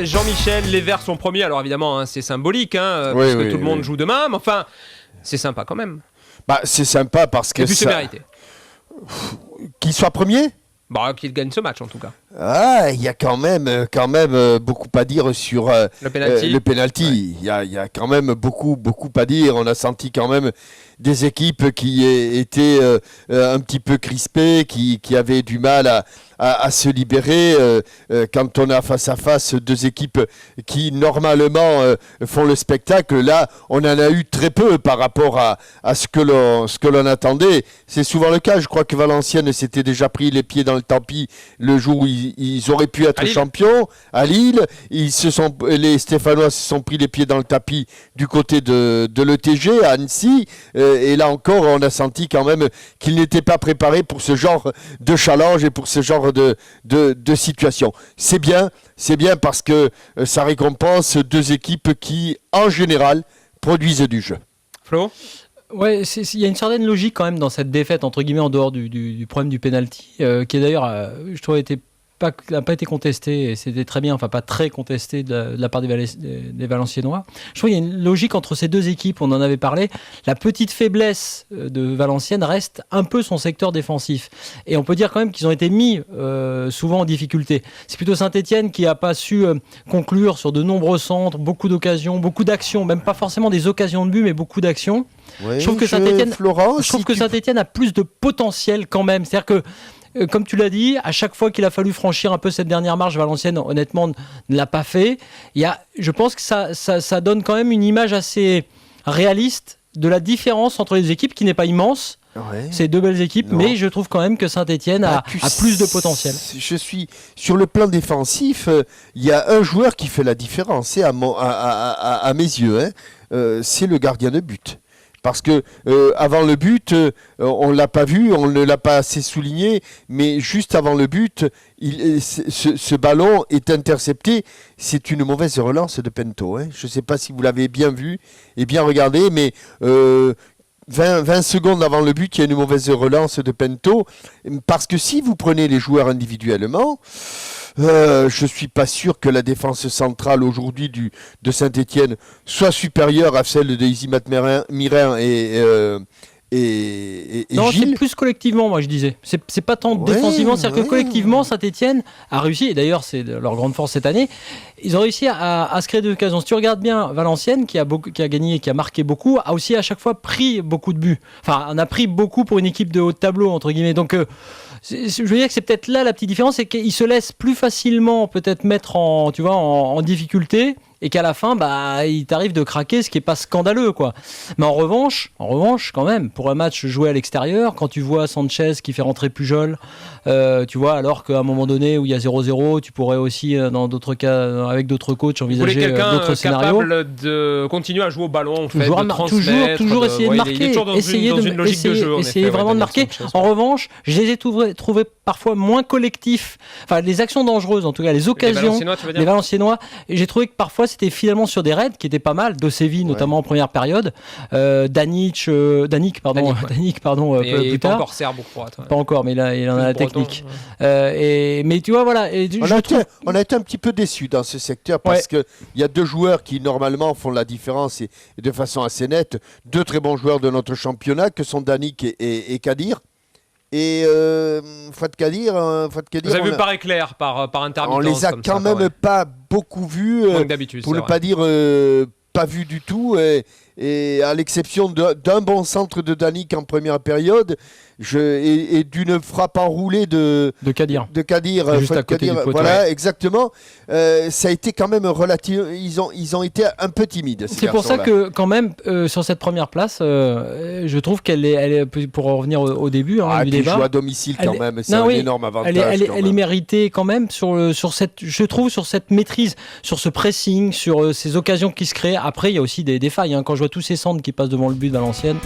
Jean-Michel, les Verts sont premiers. Alors évidemment, c'est symbolique, parce que tout le monde joue demain. Mais enfin, c'est sympa quand même. C'est sympa parce que... Et puis c'est mérité. Qu'il soit premier ? Qu'il gagne ce match en tout cas. Il y a quand même beaucoup à dire sur le penalty. Il y a quand même beaucoup à dire. On a senti quand même des équipes qui étaient un petit peu crispées, qui avaient du mal à se libérer. Quand on a face à face deux équipes qui normalement font le spectacle, là on en a eu très peu par rapport à ce que l'on attendait. C'est souvent le cas. Je crois que Valenciennes s'était déjà pris les pieds dans le tapis le jour où ils auraient pu être champions à Lille. Les Stéphanois se sont pris les pieds dans le tapis du côté de l'ETG à Annecy. Et là encore, on a senti quand même qu'ils n'étaient pas préparés pour ce genre de challenge et pour ce genre de situation. C'est bien parce que ça récompense deux équipes qui, en général, produisent du jeu. Flo ? Ouais, il y a une certaine logique quand même dans cette défaite, entre guillemets, en dehors du problème du penalty, qui est d'ailleurs, je trouve, n'a pas été contesté, et c'était très bien, enfin pas très contesté de la part des Valenciennois. Je trouve qu'il y a une logique entre ces deux équipes, on en avait parlé. La petite faiblesse de Valenciennes reste un peu son secteur défensif. Et on peut dire quand même qu'ils ont été mis souvent en difficulté. C'est plutôt Saint-Etienne qui n'a pas su conclure sur de nombreux centres, beaucoup d'occasions, beaucoup d'actions, même pas forcément des occasions de but, mais beaucoup d'actions. Oui, je trouve que Saint-Etienne a plus de potentiel quand même. C'est-à-dire que comme tu l'as dit, à chaque fois qu'il a fallu franchir un peu cette dernière marche, Valenciennes, honnêtement, ne l'a pas fait. Je pense que ça donne quand même une image assez réaliste de la différence entre les équipes, qui n'est pas immense. Ouais. C'est deux belles équipes, mais je trouve quand même que Saint-Etienne a plus de potentiel. Je suis sur le plan défensif, il y a un joueur qui fait la différence, à mes yeux, c'est le gardien de but. Parce que avant le but, on ne l'a pas vu, on ne l'a pas assez souligné, mais juste avant le but, ce ballon est intercepté. C'est une mauvaise relance de Pento. Je ne sais pas si vous l'avez bien vu et bien regardé, mais 20 secondes avant le but, il y a une mauvaise relance de Pento. Parce que si vous prenez les joueurs individuellement... je ne suis pas sûr que la défense centrale aujourd'hui de Saint-Etienne soit supérieure à celle de Isimat Mirin et non, Gilles. C'est plus collectivement, moi je disais. C'est pas tant défensivement, c'est-à-dire que collectivement, Saint-Etienne a réussi, et d'ailleurs c'est leur grande force cette année, ils ont réussi à se créer des occasions. Si tu regardes bien, Valenciennes, qui a gagné et qui a marqué beaucoup, a aussi à chaque fois pris beaucoup de buts. Enfin, on a pris beaucoup pour une équipe de haut de tableau, entre guillemets. Donc, je veux dire que c'est peut-être là la petite différence, c'est qu'ils se laissent plus facilement peut-être mettre en difficulté, et qu'à la fin, il t'arrive de craquer, ce qui n'est pas scandaleux, quoi. Mais en revanche, quand même, pour un match joué à l'extérieur, quand tu vois Sanchez qui fait rentrer Pujol, tu vois, alors qu'à un moment donné où il y a 0-0, tu pourrais aussi, dans d'autres cas, avec d'autres coachs, envisager d'autres scénarios. Capable de continuer à jouer au ballon, en fait, de transmettre, toujours essayer de marquer, il est toujours dans une logique de jeu. Essayer vraiment de marquer. En revanche, je les ai trouvés parfois moins collectifs. Enfin, les actions dangereuses, en tout cas, les occasions des Valenciennois. Et j'ai trouvé que parfois c'était finalement sur des raids qui étaient pas mal, Dosevi notamment en première période, Danic pardon, plus tard. Pas encore serbe ou croate. Pas encore, mais il en a la technique. Mais tu vois, voilà. On a été un petit peu déçus dans ce secteur parce qu'il y a deux joueurs qui normalement font la différence et de façon assez nette. Deux très bons joueurs de notre championnat que sont Danic et Kadir. Et Fouad Kadir, vous avez vu par éclair, par intermittence. On les a quand même pas beaucoup vus, pour ne pas dire pas vus du tout. Et à l'exception d'un bon centre de Danic en première période et d'une frappe enroulée de Kadir. Juste à côté du poteau. Voilà, exactement. Ça a été quand même relatif. Ils ont été un peu timides. C'est pour ça que quand même sur cette première place, je trouve qu'elle est pour revenir au début du débat. Elle joue à domicile quand même. C'est un énorme avantage. Elle est méritée quand même sur cette maîtrise, sur ce pressing, sur ces occasions qui se créent. Après, il y a aussi des failles. Quand je vois tous ces centres qui passent devant le but de Valenciennes.